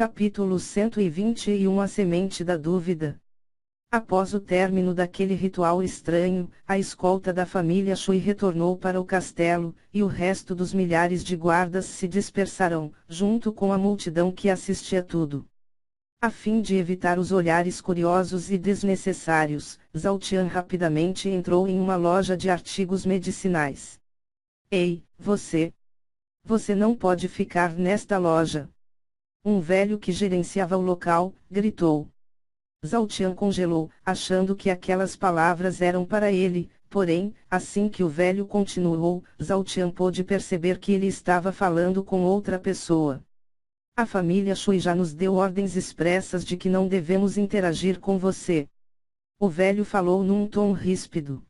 Capítulo 121 A semente da dúvida. Após o término daquele ritual estranho, a escolta da família Shui retornou para o castelo, e o resto dos milhares de guardas se dispersaram, junto com a multidão que assistia tudo. A fim de evitar os olhares curiosos e desnecessários, Zhao Tian rapidamente entrou em uma loja de artigos medicinais. Ei, você! Você não pode ficar nesta loja! Um velho que gerenciava o local, gritou. Zhao Tian congelou, achando que aquelas palavras eram para ele, porém, assim que o velho continuou, Zhao Tian pôde perceber que ele estava falando com outra pessoa. A família Shui já nos deu ordens expressas de que não devemos interagir com você. O velho falou num tom ríspido.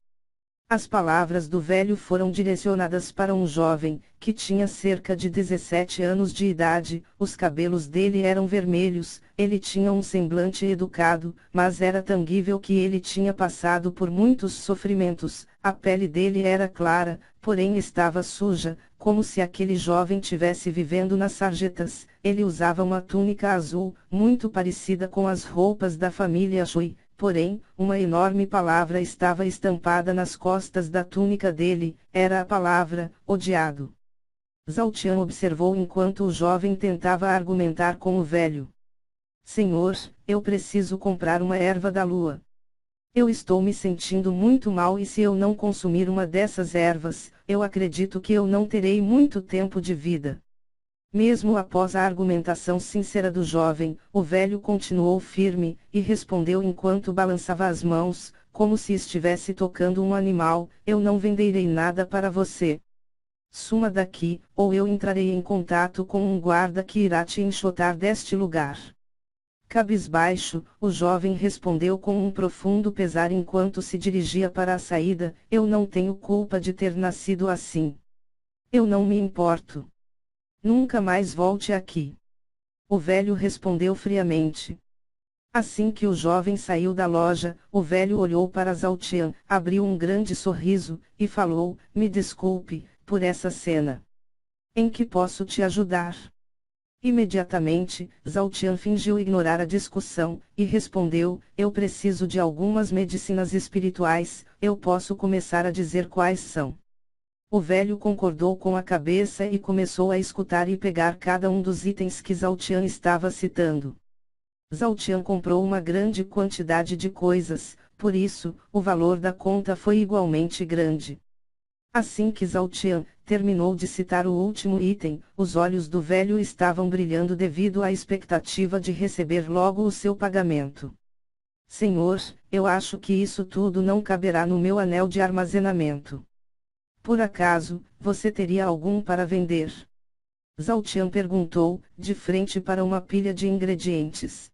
As palavras do velho foram direcionadas para um jovem, que tinha cerca de 17 anos de idade, os cabelos dele eram vermelhos, ele tinha um semblante educado, mas era tangível que ele tinha passado por muitos sofrimentos, a pele dele era clara, porém estava suja, como se aquele jovem tivesse vivendo nas sarjetas, ele usava uma túnica azul, muito parecida com as roupas da família Shui. Porém, uma enorme palavra estava estampada nas costas da túnica dele, era a palavra, odiado. Zhao Tian observou enquanto o jovem tentava argumentar com o velho. Senhor, eu preciso comprar uma erva da lua. Eu estou me sentindo muito mal e se eu não consumir uma dessas ervas, eu acredito que eu não terei muito tempo de vida. Mesmo após a argumentação sincera do jovem, o velho continuou firme, e respondeu enquanto balançava as mãos, como se estivesse tocando um animal, eu não venderei nada para você. Suma daqui, ou eu entrarei em contato com um guarda que irá te enxotar deste lugar. Cabisbaixo, o jovem respondeu com um profundo pesar enquanto se dirigia para a saída, eu não tenho culpa de ter nascido assim. Eu não me importo. Nunca mais volte aqui. O velho respondeu friamente. Assim que o jovem saiu da loja, o velho olhou para Zhao Tian, abriu um grande sorriso, e falou, me desculpe, por essa cena. Em que posso te ajudar? Imediatamente, Zhao Tian fingiu ignorar a discussão, e respondeu, eu preciso de algumas medicinas espirituais, eu posso começar a dizer quais são. O velho concordou com a cabeça e começou a escutar e pegar cada um dos itens que Zhao Tian estava citando. Zhao Tian comprou uma grande quantidade de coisas, por isso, o valor da conta foi igualmente grande. Assim que Zhao Tian terminou de citar o último item, os olhos do velho estavam brilhando devido à expectativa de receber logo o seu pagamento. Senhor, eu acho que isso tudo não caberá no meu anel de armazenamento. Por acaso, você teria algum para vender? Zhao Tian perguntou, de frente para uma pilha de ingredientes.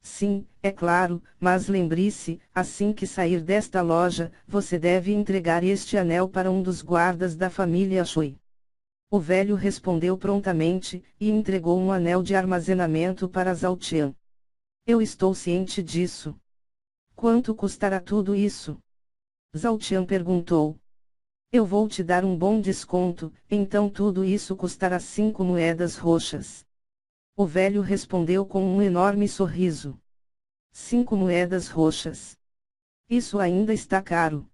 Sim, é claro, mas lembre-se, assim que sair desta loja, você deve entregar este anel para um dos guardas da família Shui. O velho respondeu prontamente, e entregou um anel de armazenamento para Zhao Tian. Eu estou ciente disso. Quanto custará tudo isso? Zhao Tian perguntou. Eu vou te dar um bom desconto, então tudo isso custará 5 moedas roxas. O velho respondeu com um enorme sorriso. 5 moedas roxas. Isso ainda está caro.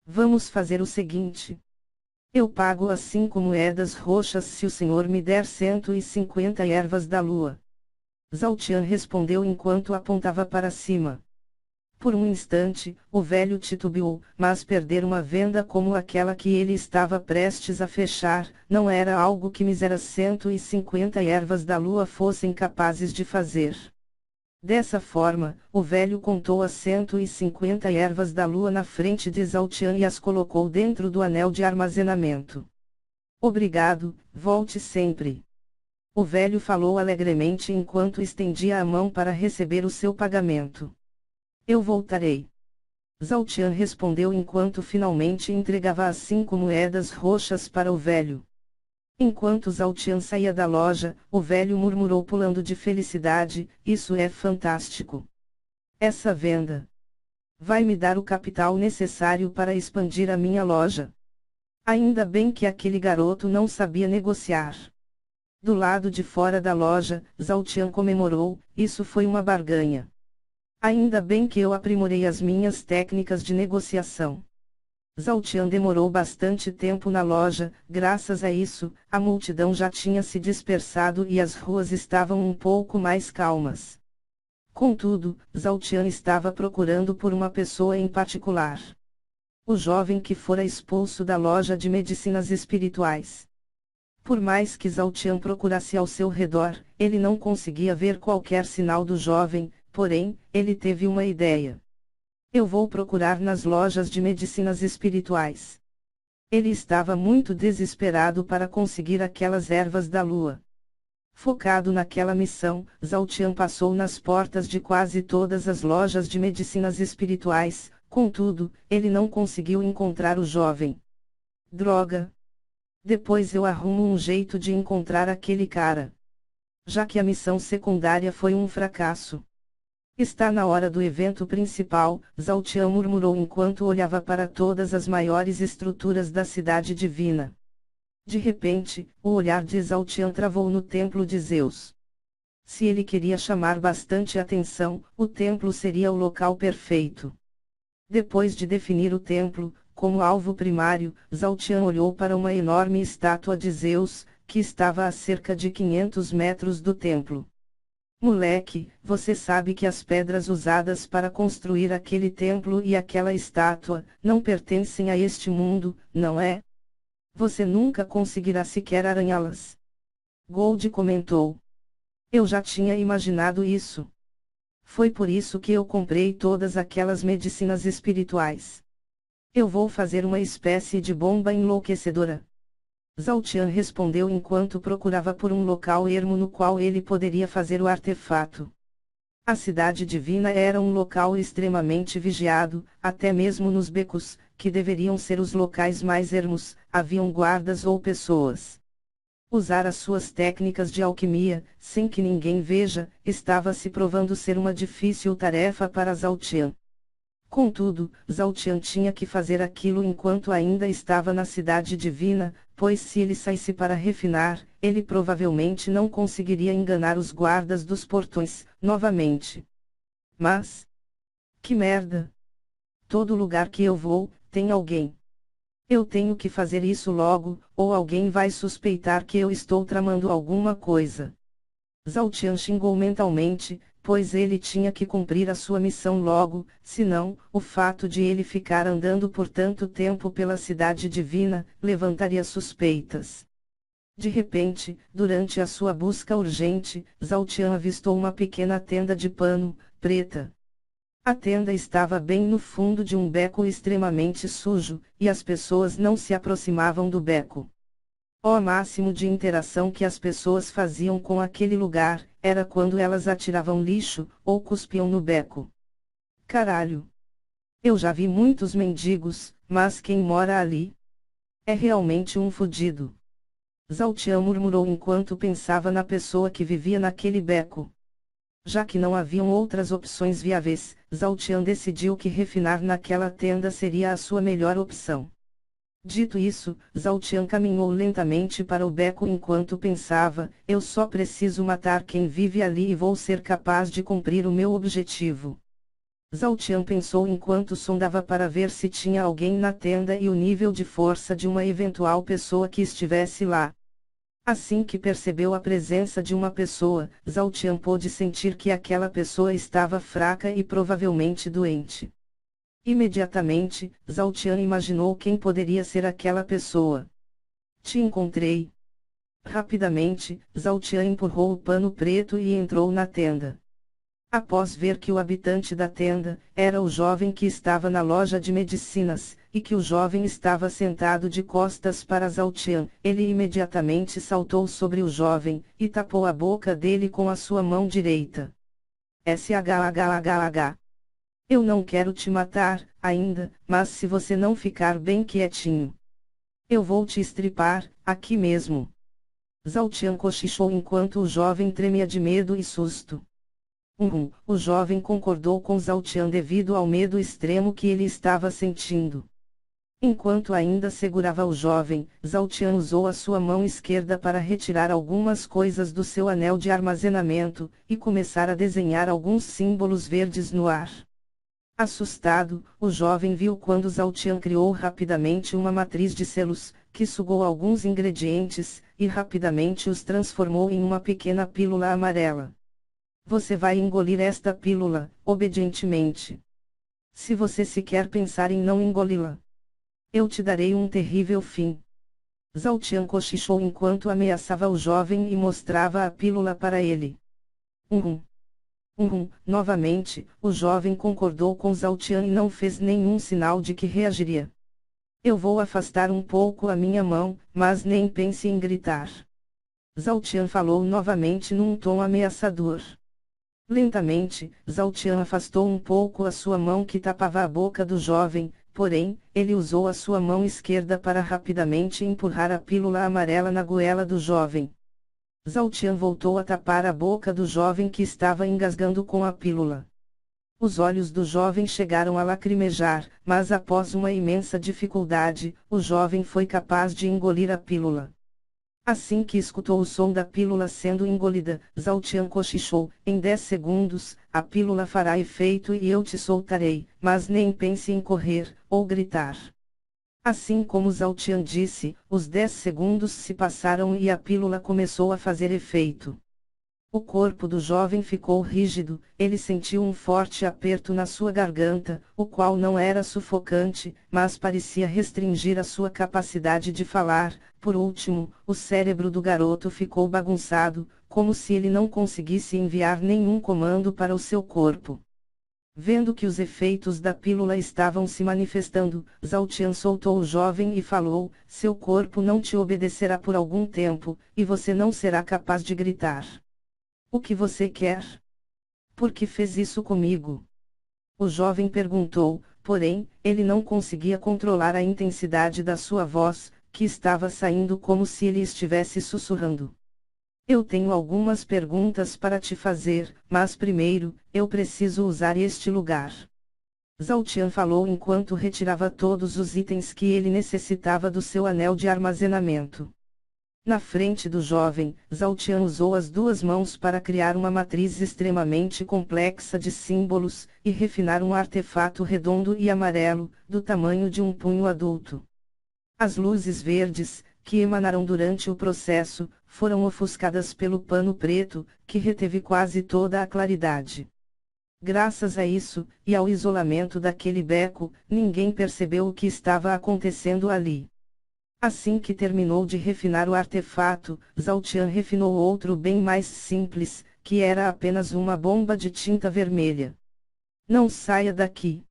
Vamos fazer o seguinte. Eu pago as 5 moedas roxas se o senhor me der 150 ervas da lua. Zhao Tian respondeu enquanto apontava para cima. Por um instante, o velho titubeou, mas perder uma venda como aquela que ele estava prestes a fechar, não era algo que míseras 150 ervas da lua fossem capazes de fazer. Dessa forma, o velho contou as 150 ervas da lua na frente de Zhao Tian e as colocou dentro do anel de armazenamento. Obrigado, volte sempre. O velho falou alegremente enquanto estendia a mão para receber o seu pagamento. Eu voltarei. Zhao Tian respondeu enquanto finalmente entregava as 5 moedas roxas para o velho. Enquanto Zhao Tian saía da loja, o velho murmurou pulando de felicidade, isso é fantástico. Essa venda vai me dar o capital necessário para expandir a minha loja. Ainda bem que aquele garoto não sabia negociar. Do lado de fora da loja, Zhao Tian comemorou, isso foi uma barganha. Ainda bem que eu aprimorei as minhas técnicas de negociação. Zhao Tian demorou bastante tempo na loja, graças a isso, a multidão já tinha se dispersado e as ruas estavam um pouco mais calmas. Contudo, Zhao Tian estava procurando por uma pessoa em particular. O jovem que fora expulso da loja de medicinas espirituais. Por mais que Zhao Tian procurasse ao seu redor, ele não conseguia ver qualquer sinal do jovem, porém, ele teve uma ideia. Eu vou procurar nas lojas de medicinas espirituais. Ele estava muito desesperado para conseguir aquelas ervas da lua. Focado naquela missão, Zhao Tian passou nas portas de quase todas as lojas de medicinas espirituais, contudo, ele não conseguiu encontrar o jovem. Droga! Depois eu arrumo um jeito de encontrar aquele cara. Já que a missão secundária foi um fracasso. Está na hora do evento principal, Zhao Tian murmurou enquanto olhava para todas as maiores estruturas da cidade divina. De repente, o olhar de Zhao Tian travou no templo de Zeus. Se ele queria chamar bastante atenção, o templo seria o local perfeito. Depois de definir o templo como alvo primário, Zhao Tian olhou para uma enorme estátua de Zeus, que estava a cerca de 500 metros do templo. Moleque, você sabe que as pedras usadas para construir aquele templo e aquela estátua não pertencem a este mundo, não é? Você nunca conseguirá sequer arranhá-las. Gold comentou. Eu já tinha imaginado isso. Foi por isso que eu comprei todas aquelas medicinas espirituais. Eu vou fazer uma espécie de bomba enlouquecedora. Zhao Tian respondeu enquanto procurava por um local ermo no qual ele poderia fazer o artefato. A cidade divina era um local extremamente vigiado, até mesmo nos becos, que deveriam ser os locais mais ermos, haviam guardas ou pessoas. Usar as suas técnicas de alquimia, sem que ninguém veja, estava se provando ser uma difícil tarefa para Zhao Tian. Contudo, Zhao Tian tinha que fazer aquilo enquanto ainda estava na cidade divina, pois se ele saísse para refinar, ele provavelmente não conseguiria enganar os guardas dos portões, novamente. Mas... que merda! Todo lugar que eu vou, tem alguém. Eu tenho que fazer isso logo, ou alguém vai suspeitar que eu estou tramando alguma coisa. Zhao Tian xingou mentalmente, pois ele tinha que cumprir a sua missão logo, senão, o fato de ele ficar andando por tanto tempo pela cidade divina, levantaria suspeitas. De repente, durante a sua busca urgente, Zhao Tian avistou uma pequena tenda de pano, preta. A tenda estava bem no fundo de um beco extremamente sujo, e as pessoas não se aproximavam do beco. O máximo de interação que as pessoas faziam com aquele lugar, era quando elas atiravam lixo, ou cuspiam no beco. Caralho! Eu já vi muitos mendigos, mas quem mora ali? É realmente um fudido. Zhao Tian murmurou enquanto pensava na pessoa que vivia naquele beco. Já que não haviam outras opções viáveis, Zhao Tian decidiu que refinar naquela tenda seria a sua melhor opção. Dito isso, Zhao Tian caminhou lentamente para o beco enquanto pensava, eu só preciso matar quem vive ali e vou ser capaz de cumprir o meu objetivo. Zhao Tian pensou enquanto sondava para ver se tinha alguém na tenda e o nível de força de uma eventual pessoa que estivesse lá. Assim que percebeu a presença de uma pessoa, Zhao Tian pôde sentir que aquela pessoa estava fraca e provavelmente doente. Imediatamente, Zhao Tian imaginou quem poderia ser aquela pessoa. Te encontrei. Rapidamente, Zhao Tian empurrou o pano preto e entrou na tenda. Após ver que o habitante da tenda era o jovem que estava na loja de medicinas, e que o jovem estava sentado de costas para Zhao Tian, ele imediatamente saltou sobre o jovem, e tapou a boca dele com a sua mão direita. SHHHH. Eu não quero te matar, ainda, mas se você não ficar bem quietinho, eu vou te estripar, aqui mesmo. Zhao Tian cochichou enquanto o jovem tremia de medo e susto. O jovem concordou com Zhao Tian devido ao medo extremo que ele estava sentindo. Enquanto ainda segurava o jovem, Zhao Tian usou a sua mão esquerda para retirar algumas coisas do seu anel de armazenamento, e começar a desenhar alguns símbolos verdes no ar. Assustado, o jovem viu quando Zhao Tian criou rapidamente uma matriz de selos, que sugou alguns ingredientes, e rapidamente os transformou em uma pequena pílula amarela. Você vai engolir esta pílula, obedientemente. Se você sequer pensar em não engoli-la, eu te darei um terrível fim. Zhao Tian cochichou enquanto ameaçava o jovem e mostrava a pílula para ele. Novamente, o jovem concordou com Zhao Tian e não fez nenhum sinal de que reagiria. Eu vou afastar um pouco a minha mão, mas nem pense em gritar. Zhao Tian falou novamente num tom ameaçador. Lentamente, Zhao Tian afastou um pouco a sua mão que tapava a boca do jovem, porém, ele usou a sua mão esquerda para rapidamente empurrar a pílula amarela na goela do jovem. Zhao Tian voltou a tapar a boca do jovem que estava engasgando com a pílula. Os olhos do jovem chegaram a lacrimejar, mas após uma imensa dificuldade, o jovem foi capaz de engolir a pílula. Assim que escutou o som da pílula sendo engolida, Zhao Tian cochichou: em 10 segundos, a pílula fará efeito e eu te soltarei, mas nem pense em correr, ou gritar. Assim como Zhao Tian disse, os 10 segundos se passaram e a pílula começou a fazer efeito. O corpo do jovem ficou rígido, ele sentiu um forte aperto na sua garganta, o qual não era sufocante, mas parecia restringir a sua capacidade de falar. Por último, o cérebro do garoto ficou bagunçado, como se ele não conseguisse enviar nenhum comando para o seu corpo. Vendo que os efeitos da pílula estavam se manifestando, Zhao Tian soltou o jovem e falou: seu corpo não te obedecerá por algum tempo, e você não será capaz de gritar. O que você quer? Por que fez isso comigo? O jovem perguntou, porém, ele não conseguia controlar a intensidade da sua voz, que estava saindo como se ele estivesse sussurrando. Eu tenho algumas perguntas para te fazer, mas primeiro, eu preciso usar este lugar. Zhao Tian falou enquanto retirava todos os itens que ele necessitava do seu anel de armazenamento. Na frente do jovem, Zhao Tian usou as duas mãos para criar uma matriz extremamente complexa de símbolos, e refinar um artefato redondo e amarelo, do tamanho de um punho adulto. As luzes verdes, que emanaram durante o processo, foram ofuscadas pelo pano preto, que reteve quase toda a claridade. Graças a isso, e ao isolamento daquele beco, ninguém percebeu o que estava acontecendo ali. Assim que terminou de refinar o artefato, Zhao Tian refinou outro bem mais simples, que era apenas uma bomba de tinta vermelha. Não saia daqui.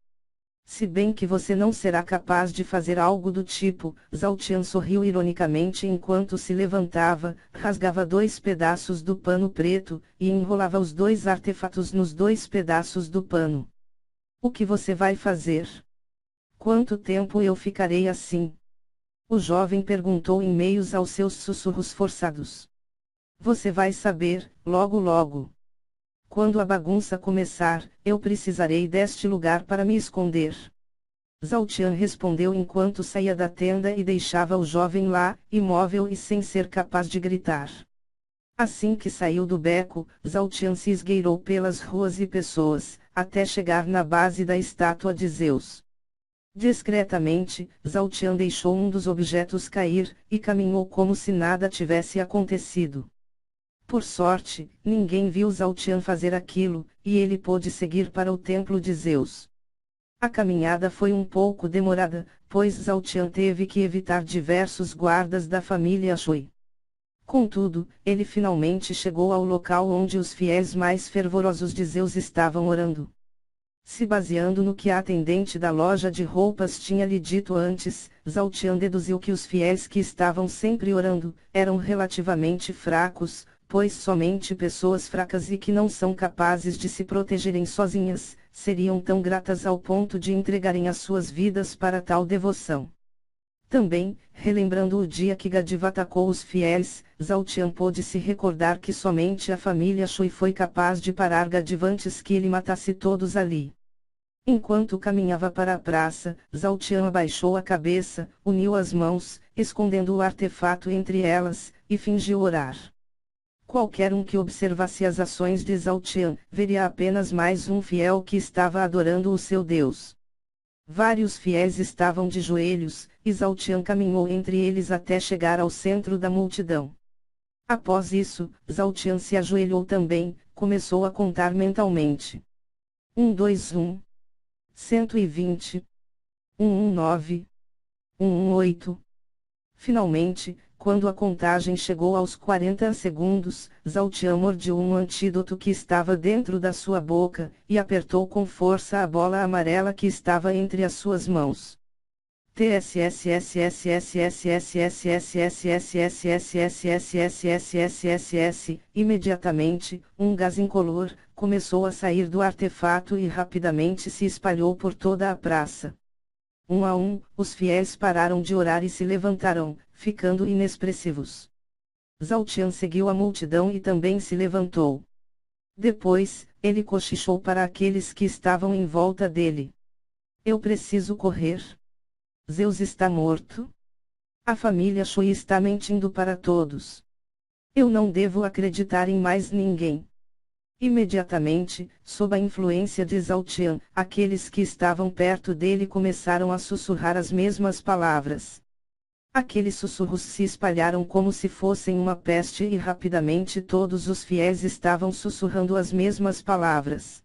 Se bem que você não será capaz de fazer algo do tipo, Zhao Tian sorriu ironicamente enquanto se levantava, rasgava 2 pedaços do pano preto, e enrolava os 2 artefatos nos 2 pedaços do pano. O que você vai fazer? Quanto tempo eu ficarei assim? O jovem perguntou em meio aos seus sussurros forçados. Você vai saber, logo logo. Quando a bagunça começar, eu precisarei deste lugar para me esconder. Zhao Tian respondeu enquanto saía da tenda e deixava o jovem lá, imóvel e sem ser capaz de gritar. Assim que saiu do beco, Zhao Tian se esgueirou pelas ruas e pessoas, até chegar na base da estátua de Zeus. Discretamente, Zhao Tian deixou um dos objetos cair, e caminhou como se nada tivesse acontecido. Por sorte, ninguém viu Zhao Tian fazer aquilo, e ele pôde seguir para o templo de Zeus. A caminhada foi um pouco demorada, pois Zhao Tian teve que evitar diversos guardas da família Shui. Contudo, ele finalmente chegou ao local onde os fiéis mais fervorosos de Zeus estavam orando. Se baseando no que a atendente da loja de roupas tinha lhe dito antes, Zhao Tian deduziu que os fiéis que estavam sempre orando, eram relativamente fracos, pois somente pessoas fracas e que não são capazes de se protegerem sozinhas, seriam tão gratas ao ponto de entregarem as suas vidas para tal devoção. Também, relembrando o dia que Gadiva atacou os fiéis, Zhao Tian pôde se recordar que somente a família Shui foi capaz de parar Gadiva antes que ele matasse todos ali. Enquanto caminhava para a praça, Zhao Tian abaixou a cabeça, uniu as mãos, escondendo o artefato entre elas, e fingiu orar. Qualquer um que observasse as ações de Zhao Tian, veria apenas mais um fiel que estava adorando o seu Deus. Vários fiéis estavam de joelhos, e Zhao Tian caminhou entre eles até chegar ao centro da multidão. Após isso, Zhao Tian se ajoelhou também, começou a contar mentalmente. 121, 120, 119, 118. Finalmente, quando a contagem chegou aos 40 segundos, Zhao Tian mordiu um antídoto que estava dentro da sua boca, e apertou com força a bola amarela que estava entre as suas mãos. Imediatamente, um gás incolor começou a sair do artefato e rapidamente se espalhou por toda a praça. Um a um, os fiéis pararam de orar e se levantaram, ficando inexpressivos. Zhao Tian seguiu a multidão e também se levantou. Depois, ele cochichou para aqueles que estavam em volta dele. Eu preciso correr. Zeus está morto? A família Shui está mentindo para todos. Eu não devo acreditar em mais ninguém. Imediatamente, sob a influência de Zhao Tian, aqueles que estavam perto dele começaram a sussurrar as mesmas palavras. Aqueles sussurros se espalharam como se fossem uma peste e rapidamente todos os fiéis estavam sussurrando as mesmas palavras.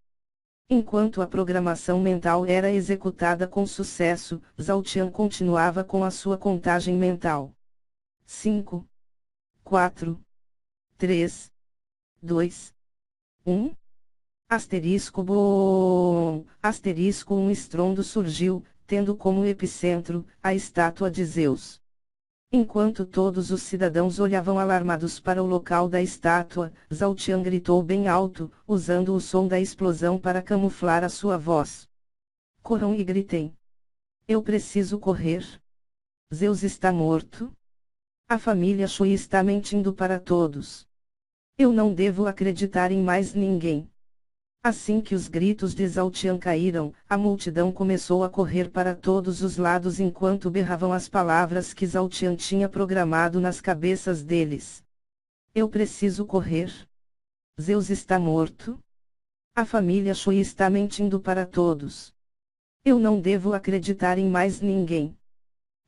Enquanto a programação mental era executada com sucesso, Zhao Tian continuava com a sua contagem mental. 5, 4, 3, 2, 1. Asterisco bom. Asterisco um estrondo surgiu, tendo como epicentro a estátua de Zeus. Enquanto todos os cidadãos olhavam alarmados para o local da estátua, Zhao Tian gritou bem alto, usando o som da explosão para camuflar a sua voz. Corram e gritem. Eu preciso correr. Zeus está morto? A família Shui está mentindo para todos. Eu não devo acreditar em mais ninguém. Assim que os gritos de Zhao Tian caíram, a multidão começou a correr para todos os lados enquanto berravam as palavras que Zhao Tian tinha programado nas cabeças deles. Eu preciso correr. Zeus está morto? A família Shui está mentindo para todos. Eu não devo acreditar em mais ninguém.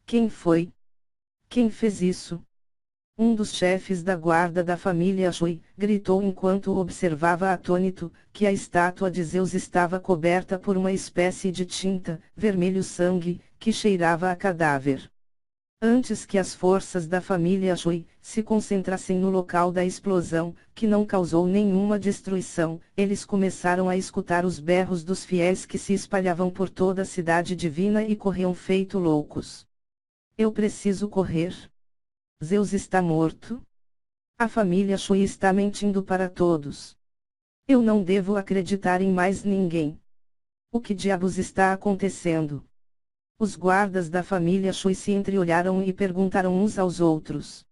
Quem foi? Quem fez isso? Um dos chefes da guarda da família Shui gritou enquanto observava atônito, que a estátua de Zeus estava coberta por uma espécie de tinta, vermelho sangue, que cheirava a cadáver. Antes que as forças da família Shui se concentrassem no local da explosão, que não causou nenhuma destruição, eles começaram a escutar os berros dos fiéis que se espalhavam por toda a cidade divina e corriam feito loucos. Eu preciso correr. Zeus está morto? A família Shui está mentindo para todos. Eu não devo acreditar em mais ninguém. O que diabos está acontecendo? Os guardas da família Shui se entreolharam e perguntaram uns aos outros.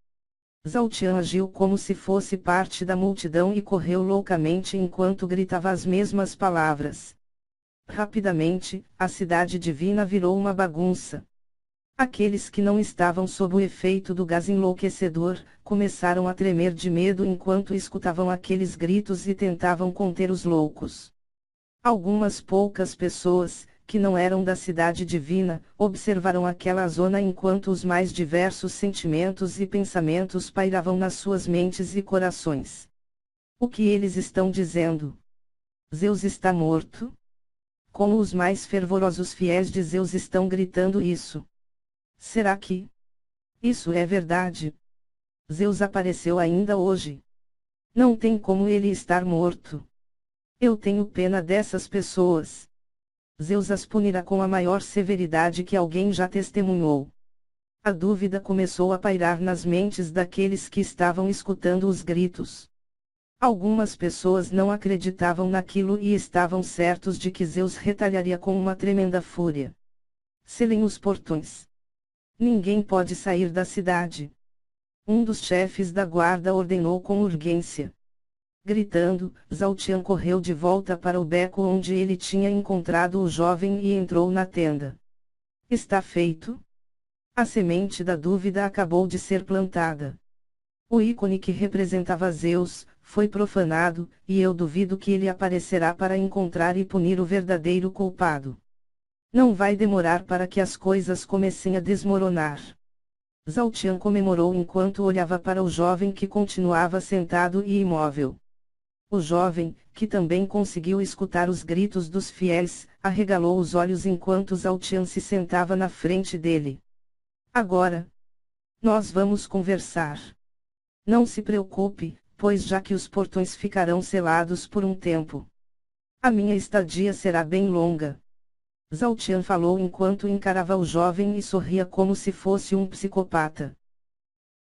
Zhao Tian agiu como se fosse parte da multidão e correu loucamente enquanto gritava as mesmas palavras. Rapidamente, a cidade divina virou uma bagunça. Aqueles que não estavam sob o efeito do gás enlouquecedor, começaram a tremer de medo enquanto escutavam aqueles gritos e tentavam conter os loucos. Algumas poucas pessoas, que não eram da cidade divina, observaram aquela zona enquanto os mais diversos sentimentos e pensamentos pairavam nas suas mentes e corações. O que eles estão dizendo? Zeus está morto? Como os mais fervorosos fiéis de Zeus estão gritando isso? Será que isso é verdade? Zeus apareceu ainda hoje. Não tem como ele estar morto. Eu tenho pena dessas pessoas. Zeus as punirá com a maior severidade que alguém já testemunhou. A dúvida começou a pairar nas mentes daqueles que estavam escutando os gritos. Algumas pessoas não acreditavam naquilo e estavam certos de que Zeus retalharia com uma tremenda fúria. Selem os portões. Ninguém pode sair da cidade. Um dos chefes da guarda ordenou com urgência. Gritando, Zhao Tian correu de volta para o beco onde ele tinha encontrado o jovem e entrou na tenda. Está feito? A semente da dúvida acabou de ser plantada. O ícone que representava Zeus foi profanado, e eu duvido que ele aparecerá para encontrar e punir o verdadeiro culpado. Não vai demorar para que as coisas comecem a desmoronar. Zhao Tian comemorou enquanto olhava para o jovem que continuava sentado e imóvel. O jovem, que também conseguiu escutar os gritos dos fiéis, arregalou os olhos enquanto Zhao Tian se sentava na frente dele. Agora, nós vamos conversar. Não se preocupe, pois já que os portões ficarão selados por um tempo. A minha estadia será bem longa. Zhao Tian falou enquanto encarava o jovem e sorria como se fosse um psicopata.